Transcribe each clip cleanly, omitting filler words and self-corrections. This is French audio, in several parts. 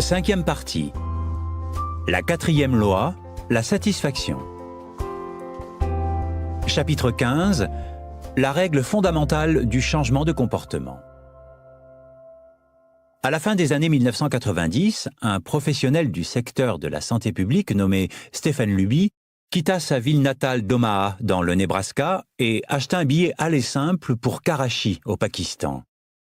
Cinquième partie. La quatrième loi, la satisfaction. Chapitre 15. La règle fondamentale du changement de comportement. À la fin des années 1990, un professionnel du secteur de la santé publique nommé Stephen Luby quitta sa ville natale d'Omaha dans le Nebraska et acheta un billet aller simple pour Karachi au Pakistan.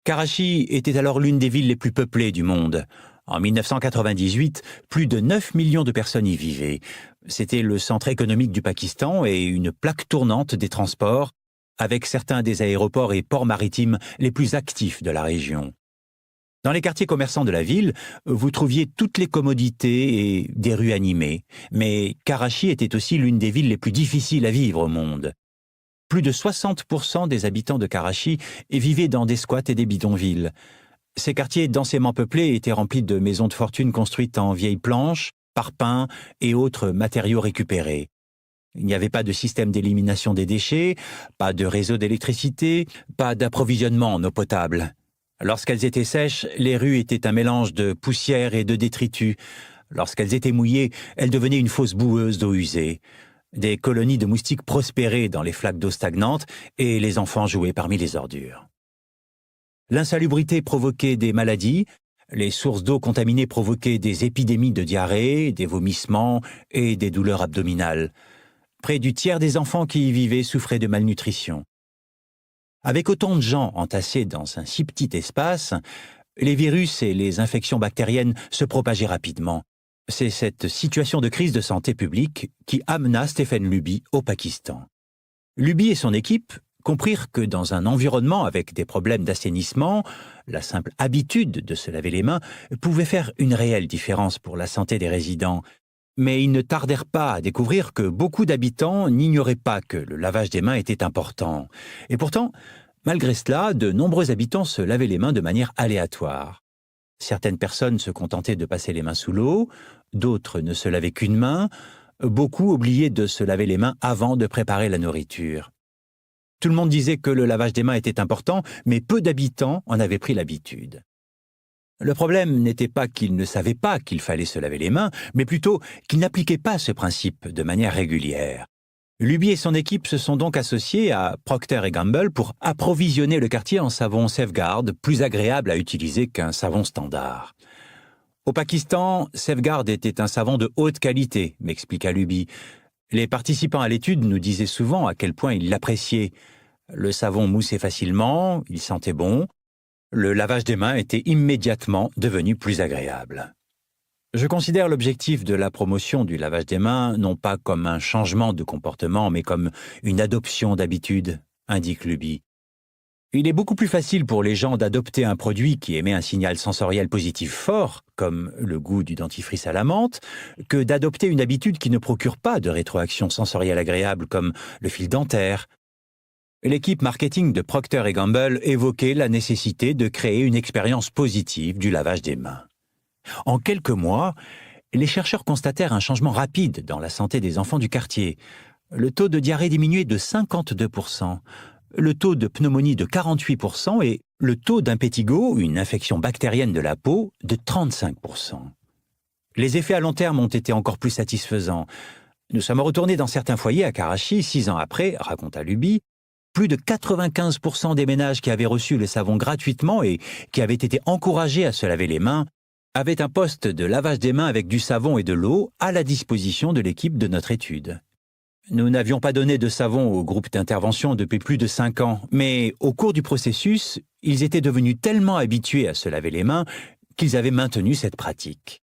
Karachi était alors l'une des villes les plus peuplées du monde. En 1998, plus de 9 millions de personnes y vivaient. C'était le centre économique du Pakistan et une plaque tournante des transports, avec certains des aéroports et ports maritimes les plus actifs de la région. Dans les quartiers commerçants de la ville, vous trouviez toutes les commodités et des rues animées. Mais Karachi était aussi l'une des villes les plus difficiles à vivre au monde. Plus de 60% des habitants de Karachi vivaient dans des squats et des bidonvilles. Ces quartiers densément peuplés étaient remplis de maisons de fortune construites en vieilles planches, parpaings et autres matériaux récupérés. Il n'y avait pas de système d'élimination des déchets, pas de réseau d'électricité, pas d'approvisionnement en eau potable. Lorsqu'elles étaient sèches, les rues étaient un mélange de poussière et de détritus. Lorsqu'elles étaient mouillées, elles devenaient une fosse boueuse d'eau usée. Des colonies de moustiques prospéraient dans les flaques d'eau stagnantes et les enfants jouaient parmi les ordures. L'insalubrité provoquait des maladies, les sources d'eau contaminées provoquaient des épidémies de diarrhée, des vomissements et des douleurs abdominales. Près du tiers des enfants qui y vivaient souffraient de malnutrition. Avec autant de gens entassés dans un si petit espace, les virus et les infections bactériennes se propageaient rapidement. C'est cette situation de crise de santé publique qui amena Stephen Luby au Pakistan. Luby et son équipe comprirent que dans un environnement avec des problèmes d'assainissement, la simple habitude de se laver les mains pouvait faire une réelle différence pour la santé des résidents. Mais ils ne tardèrent pas à découvrir que beaucoup d'habitants n'ignoraient pas que le lavage des mains était important. Et pourtant, malgré cela, de nombreux habitants se lavaient les mains de manière aléatoire. Certaines personnes se contentaient de passer les mains sous l'eau, d'autres ne se lavaient qu'une main, beaucoup oubliaient de se laver les mains avant de préparer la nourriture. Tout le monde disait que le lavage des mains était important, mais peu d'habitants en avaient pris l'habitude. Le problème n'était pas qu'ils ne savaient pas qu'il fallait se laver les mains, mais plutôt qu'ils n'appliquaient pas ce principe de manière régulière. Luby et son équipe se sont donc associés à Procter & Gamble pour approvisionner le quartier en savon Safeguard, plus agréable à utiliser qu'un savon standard. Au Pakistan, Safeguard était un savon de haute qualité, m'expliqua Luby. Les participants à l'étude nous disaient souvent à quel point ils l'appréciaient. Le savon moussait facilement, il sentait bon. Le lavage des mains était immédiatement devenu plus agréable. Je considère l'objectif de la promotion du lavage des mains non pas comme un changement de comportement, mais comme une adoption d'habitude, indique Luby. Il est beaucoup plus facile pour les gens d'adopter un produit qui émet un signal sensoriel positif fort, comme le goût du dentifrice à la menthe, que d'adopter une habitude qui ne procure pas de rétroaction sensorielle agréable, comme le fil dentaire. L'équipe marketing de Procter & Gamble évoquait la nécessité de créer une expérience positive du lavage des mains. En quelques mois, les chercheurs constatèrent un changement rapide dans la santé des enfants du quartier. Le taux de diarrhée diminuait de 52%, le taux de pneumonie de 48% et le taux d'impétigo, une infection bactérienne de la peau, de 35%. Les effets à long terme ont été encore plus satisfaisants. Nous sommes retournés dans certains foyers à Karachi 6 ans après, raconta Luby. Plus de 95% des ménages qui avaient reçu le savon gratuitement et qui avaient été encouragés à se laver les mains avaient un poste de lavage des mains avec du savon et de l'eau à la disposition de l'équipe de notre étude. Nous n'avions pas donné de savon au groupe d'intervention depuis plus de 5 ans, mais au cours du processus, ils étaient devenus tellement habitués à se laver les mains qu'ils avaient maintenu cette pratique.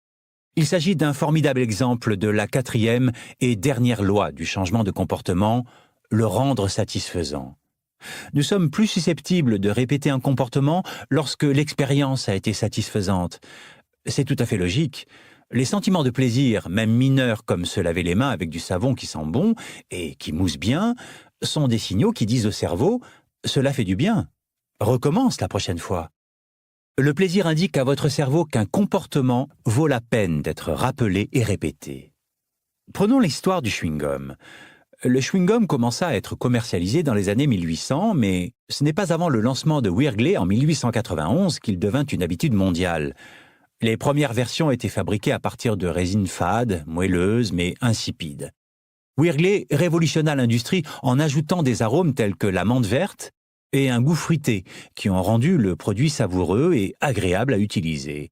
Il s'agit d'un formidable exemple de la quatrième et dernière loi du changement de comportement, le rendre satisfaisant. Nous sommes plus susceptibles de répéter un comportement lorsque l'expérience a été satisfaisante. C'est tout à fait logique. Les sentiments de plaisir, même mineurs comme se laver les mains avec du savon qui sent bon et qui mousse bien, sont des signaux qui disent au cerveau « cela fait du bien, recommence la prochaine fois ». Le plaisir indique à votre cerveau qu'un comportement vaut la peine d'être rappelé et répété. Prenons l'histoire du chewing-gum. Le chewing-gum commença à être commercialisé dans les années 1800, mais ce n'est pas avant le lancement de Wrigley en 1891 qu'il devint une habitude mondiale. Les premières versions étaient fabriquées à partir de résines fades, moelleuses mais insipides. Wrigley révolutionna l'industrie en ajoutant des arômes tels que la menthe verte et un goût fruité qui ont rendu le produit savoureux et agréable à utiliser.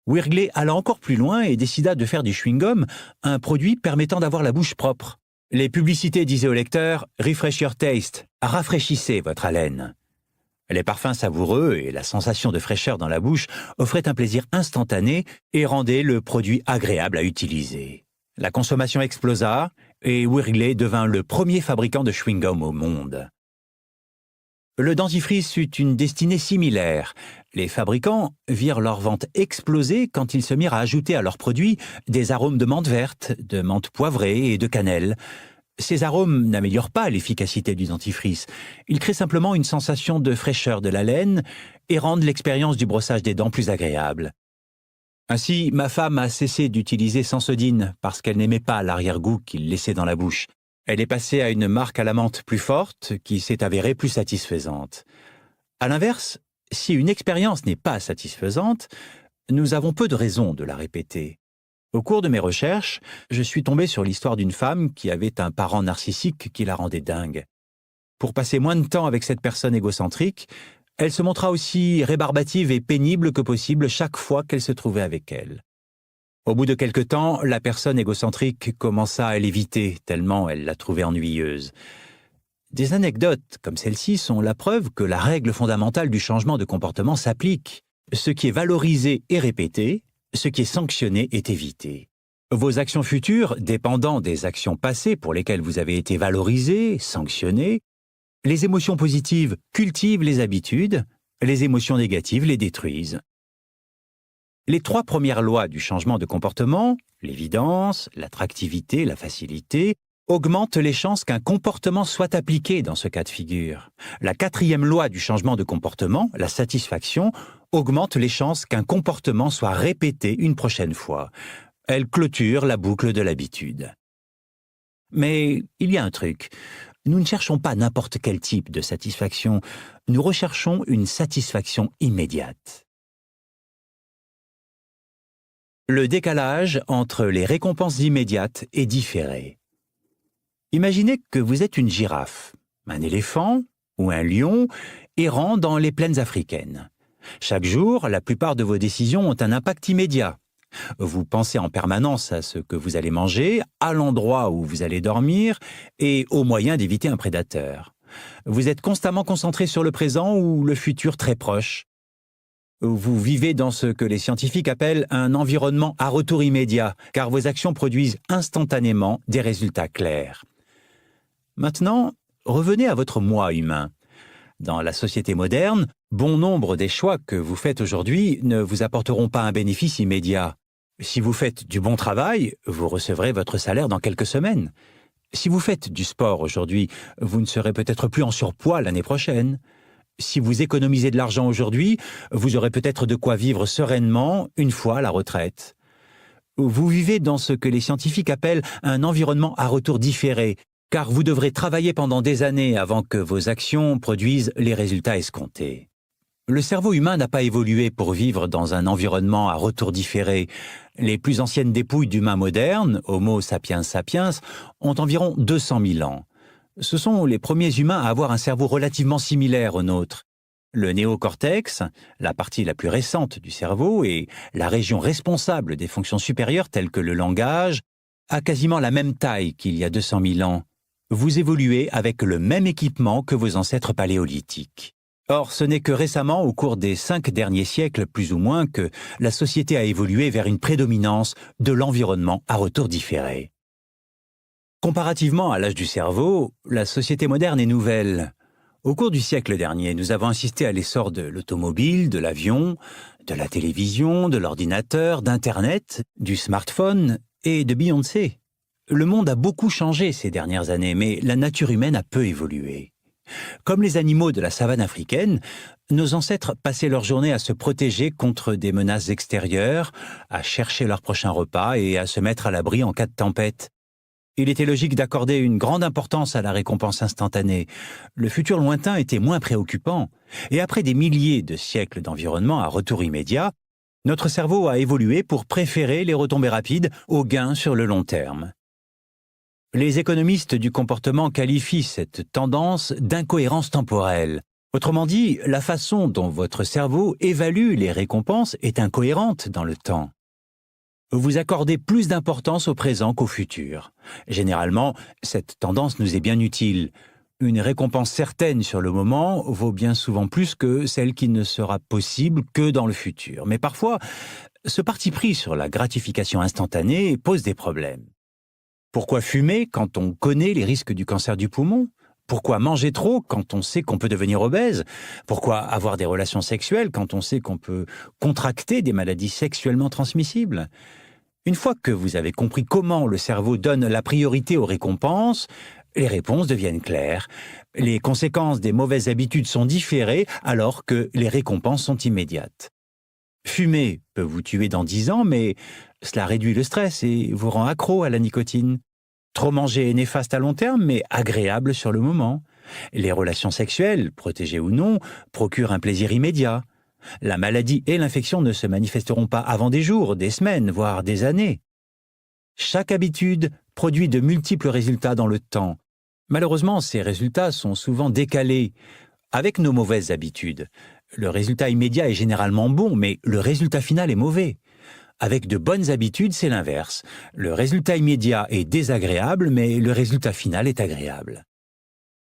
Wrigley alla encore plus loin et décida de faire du chewing-gum un produit permettant d'avoir la bouche propre. Les publicités disaient au lecteur « Refresh your taste », rafraîchissez votre haleine. Les parfums savoureux et la sensation de fraîcheur dans la bouche offraient un plaisir instantané et rendaient le produit agréable à utiliser. La consommation explosa et Wrigley devint le premier fabricant de chewing-gum au monde. Le dentifrice eut une destinée similaire. Les fabricants virent leurs ventes exploser quand ils se mirent à ajouter à leurs produits des arômes de menthe verte, de menthe poivrée et de cannelle. Ces arômes n'améliorent pas l'efficacité du dentifrice. Ils créent simplement une sensation de fraîcheur de la laine et rendent l'expérience du brossage des dents plus agréable. Ainsi, ma femme a cessé d'utiliser Sensodyne parce qu'elle n'aimait pas l'arrière-goût qu'il laissait dans la bouche. Elle est passée à une marque à la menthe plus forte qui s'est avérée plus satisfaisante. À l'inverse, si une expérience n'est pas satisfaisante, nous avons peu de raisons de la répéter. Au cours de mes recherches, je suis tombé sur l'histoire d'une femme qui avait un parent narcissique qui la rendait dingue. Pour passer moins de temps avec cette personne égocentrique, elle se montra aussi rébarbative et pénible que possible chaque fois qu'elle se trouvait avec elle. Au bout de quelque temps, la personne égocentrique commença à l'éviter, tellement elle la trouvait ennuyeuse. Des anecdotes comme celle-ci sont la preuve que la règle fondamentale du changement de comportement s'applique. Ce qui est valorisé est répété, ce qui est sanctionné est évité. Vos actions futures dépendant des actions passées pour lesquelles vous avez été valorisé, sanctionné, les émotions positives cultivent les habitudes, les émotions négatives les détruisent. Les 3 premières lois du changement de comportement, l'évidence, l'attractivité, la facilité, augmentent les chances qu'un comportement soit appliqué dans ce cas de figure. La 4e loi du changement de comportement, la satisfaction, augmente les chances qu'un comportement soit répété une prochaine fois. Elle clôture la boucle de l'habitude. Mais il y a un truc. Nous ne cherchons pas n'importe quel type de satisfaction. Nous recherchons une satisfaction immédiate. Le décalage entre les récompenses immédiates et différées. Imaginez que vous êtes une girafe, un éléphant ou un lion errant dans les plaines africaines. Chaque jour, la plupart de vos décisions ont un impact immédiat. Vous pensez en permanence à ce que vous allez manger, à l'endroit où vous allez dormir et aux moyens d'éviter un prédateur. Vous êtes constamment concentré sur le présent ou le futur très proche. Vous vivez dans ce que les scientifiques appellent un environnement à retour immédiat, car vos actions produisent instantanément des résultats clairs. Maintenant, revenez à votre moi humain. Dans la société moderne, bon nombre des choix que vous faites aujourd'hui ne vous apporteront pas un bénéfice immédiat. Si vous faites du bon travail, vous recevrez votre salaire dans quelques semaines. Si vous faites du sport aujourd'hui, vous ne serez peut-être plus en surpoids l'année prochaine. Si vous économisez de l'argent aujourd'hui, vous aurez peut-être de quoi vivre sereinement une fois à la retraite. Vous vivez dans ce que les scientifiques appellent un environnement à retour différé, car vous devrez travailler pendant des années avant que vos actions produisent les résultats escomptés. Le cerveau humain n'a pas évolué pour vivre dans un environnement à retour différé. Les plus anciennes dépouilles d'humains modernes, Homo sapiens sapiens, ont environ 200 000 ans. Ce sont les premiers humains à avoir un cerveau relativement similaire au nôtre. Le néocortex, la partie la plus récente du cerveau et la région responsable des fonctions supérieures telles que le langage, a quasiment la même taille qu'il y a 200 000 ans. Vous évoluez avec le même équipement que vos ancêtres paléolithiques. Or, ce n'est que récemment, au cours des 5 derniers siècles plus ou moins, que la société a évolué vers une prédominance de l'environnement à retour différé. Comparativement à l'âge du cerveau, la société moderne est nouvelle. Au cours du siècle dernier, nous avons assisté à l'essor de l'automobile, de l'avion, de la télévision, de l'ordinateur, d'Internet, du smartphone et de Beyoncé. Le monde a beaucoup changé ces dernières années, mais la nature humaine a peu évolué. Comme les animaux de la savane africaine, nos ancêtres passaient leur journée à se protéger contre des menaces extérieures, à chercher leur prochain repas et à se mettre à l'abri en cas de tempête. Il était logique d'accorder une grande importance à la récompense instantanée. Le futur lointain était moins préoccupant. Et après des milliers de siècles d'environnement à retour immédiat, Notre cerveau a évolué pour préférer les retombées rapides aux gains sur le long terme. Les économistes du comportement qualifient cette tendance d'incohérence temporelle. Autrement dit, la façon dont votre cerveau évalue les récompenses est incohérente dans le temps. Vous accordez plus d'importance au présent qu'au futur. Généralement, cette tendance nous est bien utile. Une récompense certaine sur le moment vaut bien souvent plus que celle qui ne sera possible que dans le futur. Mais parfois, ce parti pris sur la gratification instantanée pose des problèmes. Pourquoi fumer quand on connaît les risques du cancer du poumon ? Pourquoi manger trop quand on sait qu'on peut devenir obèse ? Pourquoi avoir des relations sexuelles quand on sait qu'on peut contracter des maladies sexuellement transmissibles ? Une fois que vous avez compris comment le cerveau donne la priorité aux récompenses, les réponses deviennent claires. Les conséquences des mauvaises habitudes sont différées alors que les récompenses sont immédiates. Fumer peut vous tuer dans 10 ans, mais cela réduit le stress et vous rend accro à la nicotine. Trop manger est néfaste à long terme, mais agréable sur le moment. Les relations sexuelles, protégées ou non, procurent un plaisir immédiat. La maladie et l'infection ne se manifesteront pas avant des jours, des semaines, voire des années. Chaque habitude produit de multiples résultats dans le temps. Malheureusement, ces résultats sont souvent décalés. Avec nos mauvaises habitudes, le résultat immédiat est généralement bon, mais le résultat final est mauvais. Avec de bonnes habitudes, c'est l'inverse. Le résultat immédiat est désagréable, mais le résultat final est agréable.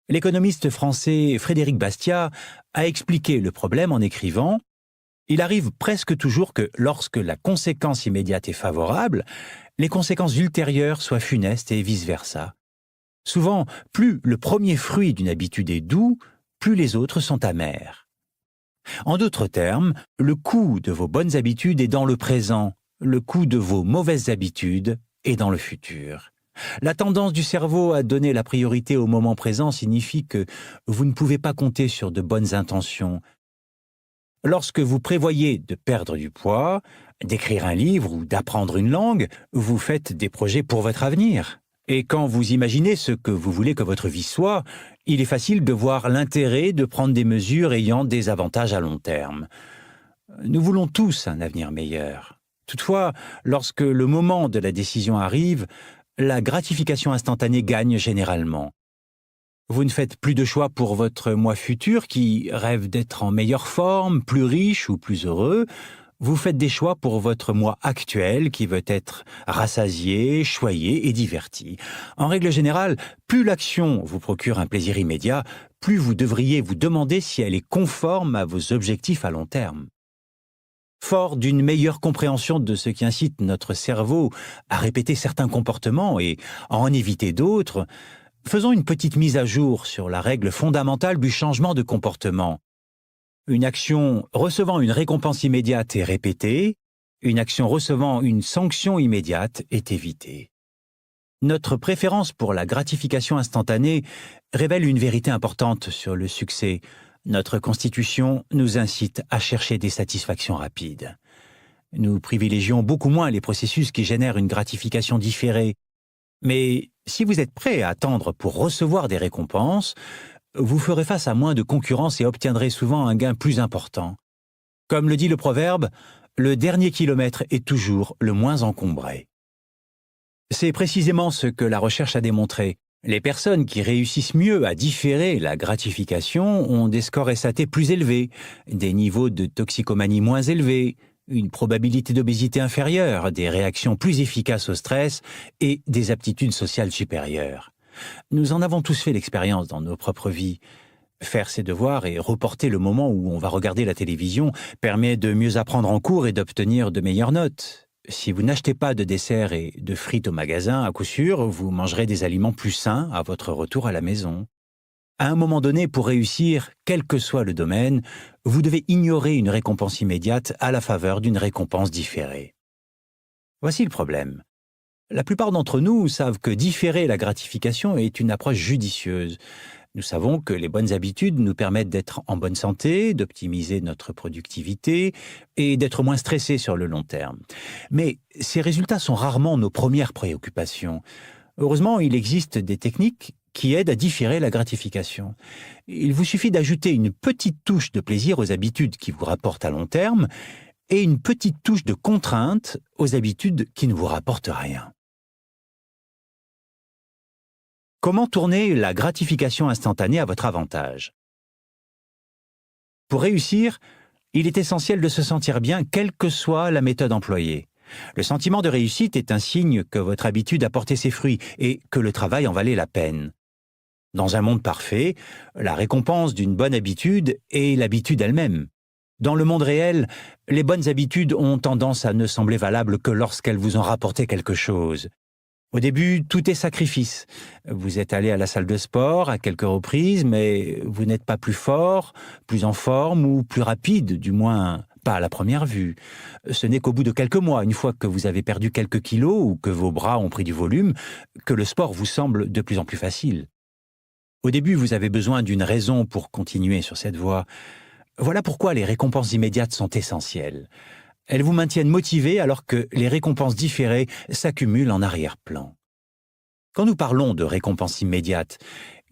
L'économiste français Frédéric Bastiat a expliqué le problème en écrivant « Il arrive presque toujours que lorsque la conséquence immédiate est favorable, les conséquences ultérieures soient funestes et vice-versa. Souvent, plus le premier fruit d'une habitude est doux, plus les autres sont amers. En d'autres termes, le coût de vos bonnes habitudes est dans le présent, le coût de vos mauvaises habitudes est dans le futur. La tendance du cerveau à donner la priorité au moment présent signifie que vous ne pouvez pas compter sur de bonnes intentions. Lorsque vous prévoyez de perdre du poids, d'écrire un livre ou d'apprendre une langue, vous faites des projets pour votre avenir. Et quand vous imaginez ce que vous voulez que votre vie soit, il est facile de voir l'intérêt de prendre des mesures ayant des avantages à long terme. Nous voulons tous un avenir meilleur. Toutefois, lorsque le moment de la décision arrive, la gratification instantanée gagne généralement. Vous ne faites plus de choix pour votre moi futur qui rêve d'être en meilleure forme, plus riche ou plus heureux. Vous faites des choix pour votre moi actuel qui veut être rassasié, choyé et diverti. En règle générale, plus l'action vous procure un plaisir immédiat, plus vous devriez vous demander si elle est conforme à vos objectifs à long terme. Fort d'une meilleure compréhension de ce qui incite notre cerveau à répéter certains comportements et à en éviter d'autres, faisons une petite mise à jour sur la règle fondamentale du changement de comportement. Une action recevant une récompense immédiate est répétée, une action recevant une sanction immédiate est évitée. Notre préférence pour la gratification instantanée révèle une vérité importante sur le succès. Notre constitution nous incite à chercher des satisfactions rapides. Nous privilégions beaucoup moins les processus qui génèrent une gratification différée. Mais si vous êtes prêt à attendre pour recevoir des récompenses, vous ferez face à moins de concurrence et obtiendrez souvent un gain plus important. Comme le dit le proverbe, le dernier kilomètre est toujours le moins encombré. C'est précisément ce que la recherche a démontré. Les personnes qui réussissent mieux à différer la gratification ont des scores SAT plus élevés, des niveaux de toxicomanie moins élevés, une probabilité d'obésité inférieure, des réactions plus efficaces au stress et des aptitudes sociales supérieures. Nous en avons tous fait l'expérience dans nos propres vies. Faire ses devoirs et reporter le moment où on va regarder la télévision permet de mieux apprendre en cours et d'obtenir de meilleures notes. Si vous n'achetez pas de dessert et de frites au magasin, à coup sûr, vous mangerez des aliments plus sains à votre retour à la maison. À un moment donné, pour réussir, quel que soit le domaine, vous devez ignorer une récompense immédiate à la faveur d'une récompense différée. Voici le problème. La plupart d'entre nous savent que différer la gratification est une approche judicieuse. Nous savons que les bonnes habitudes nous permettent d'être en bonne santé, d'optimiser notre productivité et d'être moins stressés sur le long terme. Mais ces résultats sont rarement nos premières préoccupations. Heureusement, il existe des techniques qui aident à différer la gratification. Il vous suffit d'ajouter une petite touche de plaisir aux habitudes qui vous rapportent à long terme et une petite touche de contrainte aux habitudes qui ne vous rapportent rien. Comment tourner la gratification instantanée à votre avantage? Pour réussir, il est essentiel de se sentir bien, quelle que soit la méthode employée. Le sentiment de réussite est un signe que votre habitude a porté ses fruits et que le travail en valait la peine. Dans un monde parfait, la récompense d'une bonne habitude est l'habitude elle-même. Dans le monde réel, les bonnes habitudes ont tendance à ne sembler valables que lorsqu'elles vous ont rapporté quelque chose. Au début, tout est sacrifice. Vous êtes allé à la salle de sport à quelques reprises, mais vous n'êtes pas plus fort, plus en forme ou plus rapide, du moins pas à la première vue. Ce n'est qu'au bout de quelques mois, une fois que vous avez perdu quelques kilos ou que vos bras ont pris du volume, que le sport vous semble de plus en plus facile. Au début, vous avez besoin d'une raison pour continuer sur cette voie. Voilà pourquoi les récompenses immédiates sont essentielles. Elles vous maintiennent motivé alors que les récompenses différées s'accumulent en arrière-plan. Quand nous parlons de récompenses immédiates,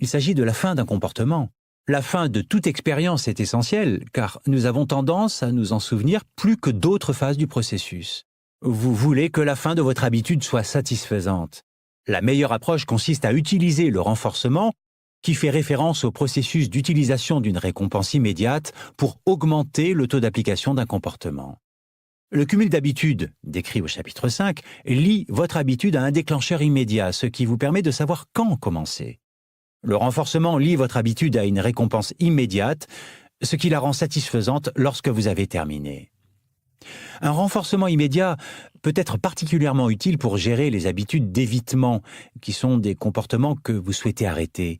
il s'agit de la fin d'un comportement. La fin de toute expérience est essentielle car nous avons tendance à nous en souvenir plus que d'autres phases du processus. Vous voulez que la fin de votre habitude soit satisfaisante. La meilleure approche consiste à utiliser le renforcement qui fait référence au processus d'utilisation d'une récompense immédiate pour augmenter le taux d'application d'un comportement. Le cumul d'habitudes, décrit au chapitre 5, lie votre habitude à un déclencheur immédiat, ce qui vous permet de savoir quand commencer. Le renforcement lie votre habitude à une récompense immédiate, ce qui la rend satisfaisante lorsque vous avez terminé. Un renforcement immédiat peut être particulièrement utile pour gérer les habitudes d'évitement, qui sont des comportements que vous souhaitez arrêter.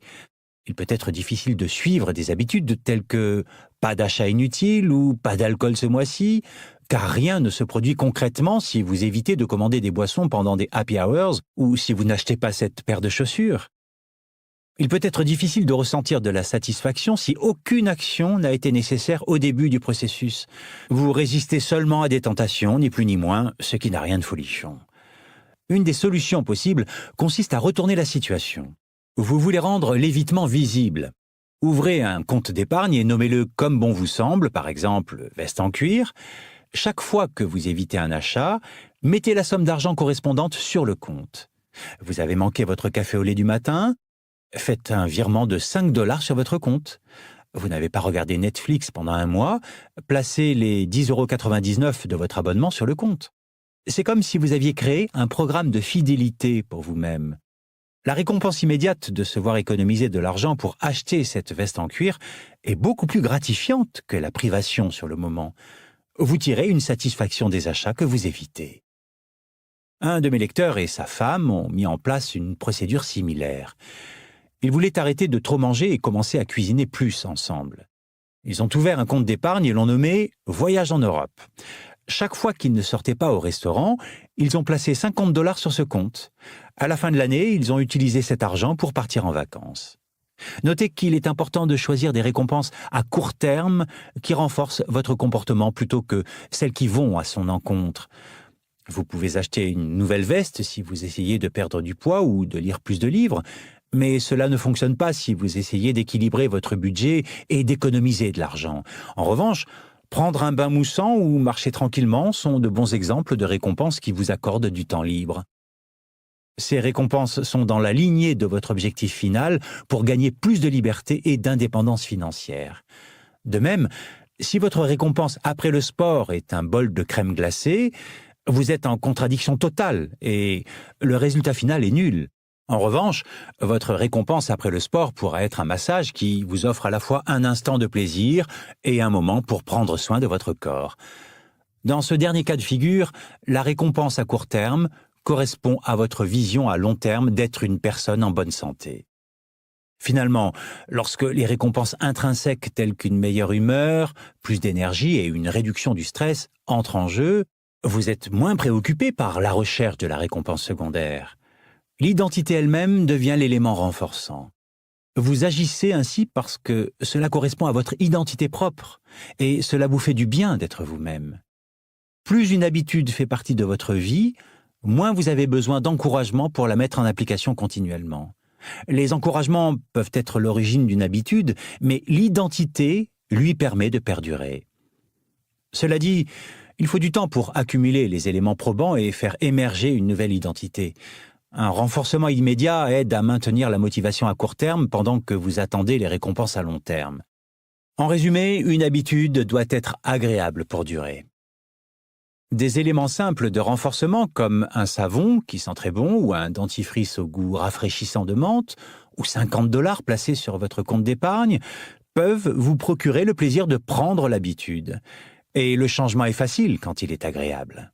Il peut être difficile de suivre des habitudes telles que pas d'achat inutile ou pas d'alcool ce mois-ci, car rien ne se produit concrètement si vous évitez de commander des boissons pendant des happy hours ou si vous n'achetez pas cette paire de chaussures. Il peut être difficile de ressentir de la satisfaction si aucune action n'a été nécessaire au début du processus. Vous résistez seulement à des tentations, ni plus ni moins, ce qui n'a rien de folichon. Une des solutions possibles consiste à retourner la situation. Vous voulez rendre l'évitement visible. Ouvrez un compte d'épargne et nommez-le comme bon vous semble, par exemple veste en cuir. Chaque fois que vous évitez un achat, mettez la somme d'argent correspondante sur le compte. Vous avez manqué votre café au lait du matin? Faites un virement de 5 $ sur votre compte. Vous n'avez pas regardé Netflix pendant un mois? Placez les 10,99 € de votre abonnement sur le compte. C'est comme si vous aviez créé un programme de fidélité pour vous-même. La récompense immédiate de se voir économiser de l'argent pour acheter cette veste en cuir est beaucoup plus gratifiante que la privation sur le moment. Vous tirez une satisfaction des achats que vous évitez. Un de mes lecteurs et sa femme ont mis en place une procédure similaire. Ils voulaient arrêter de trop manger et commencer à cuisiner plus ensemble. Ils ont ouvert un compte d'épargne et l'ont nommé « Voyage en Europe ». Chaque fois qu'ils ne sortaient pas au restaurant, ils ont placé 50 $ sur ce compte. À la fin de l'année, ils ont utilisé cet argent pour partir en vacances. Notez qu'il est important de choisir des récompenses à court terme qui renforcent votre comportement plutôt que celles qui vont à son encontre. Vous pouvez acheter une nouvelle veste si vous essayez de perdre du poids ou de lire plus de livres, mais cela ne fonctionne pas si vous essayez d'équilibrer votre budget et d'économiser de l'argent. En revanche, prendre un bain moussant ou marcher tranquillement sont de bons exemples de récompenses qui vous accordent du temps libre. Ces récompenses sont dans la lignée de votre objectif final pour gagner plus de liberté et d'indépendance financière. De même, si votre récompense après le sport est un bol de crème glacée, vous êtes en contradiction totale et le résultat final est nul. En revanche, votre récompense après le sport pourra être un massage qui vous offre à la fois un instant de plaisir et un moment pour prendre soin de votre corps. Dans ce dernier cas de figure, la récompense à court terme correspond à votre vision à long terme d'être une personne en bonne santé. Finalement, lorsque les récompenses intrinsèques telles qu'une meilleure humeur, plus d'énergie et une réduction du stress entrent en jeu, vous êtes moins préoccupé par la recherche de la récompense secondaire. L'identité elle-même devient l'élément renforçant. Vous agissez ainsi parce que cela correspond à votre identité propre et cela vous fait du bien d'être vous-même. Plus une habitude fait partie de votre vie, moins vous avez besoin d'encouragement pour la mettre en application continuellement. Les encouragements peuvent être l'origine d'une habitude, mais l'identité lui permet de perdurer. Cela dit, Il faut du temps pour accumuler les éléments probants et faire émerger une nouvelle identité. Un renforcement immédiat aide à maintenir la motivation à court terme pendant que vous attendez les récompenses à long terme. En résumé, une habitude doit être agréable pour durer. Des éléments simples de renforcement comme un savon qui sent très bon ou un dentifrice au goût rafraîchissant de menthe ou 50 $ placés sur votre compte d'épargne peuvent vous procurer le plaisir de prendre l'habitude. Et le changement est facile quand il est agréable.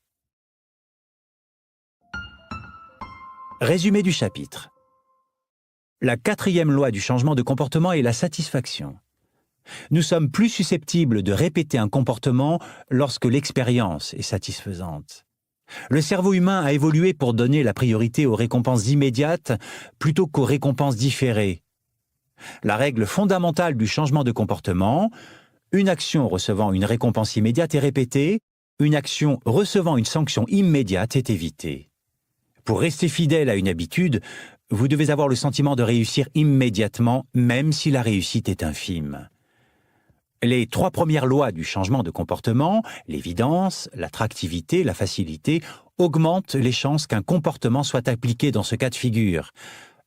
Résumé du chapitre. La 4e loi du changement de comportement est la satisfaction. Nous sommes plus susceptibles de répéter un comportement lorsque l'expérience est satisfaisante. Le cerveau humain a évolué pour donner la priorité aux récompenses immédiates plutôt qu'aux récompenses différées. La règle fondamentale du changement de comportement, une action recevant une récompense immédiate est répétée, une action recevant une sanction immédiate est évitée. Pour rester fidèle à une habitude, vous devez avoir le sentiment de réussir immédiatement, même si la réussite est infime. Les 3 premières lois du changement de comportement, l'évidence, l'attractivité, la facilité, augmentent les chances qu'un comportement soit appliqué dans ce cas de figure.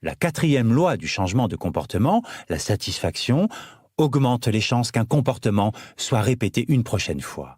La 4e loi du changement de comportement, la satisfaction, augmente les chances qu'un comportement soit répété une prochaine fois.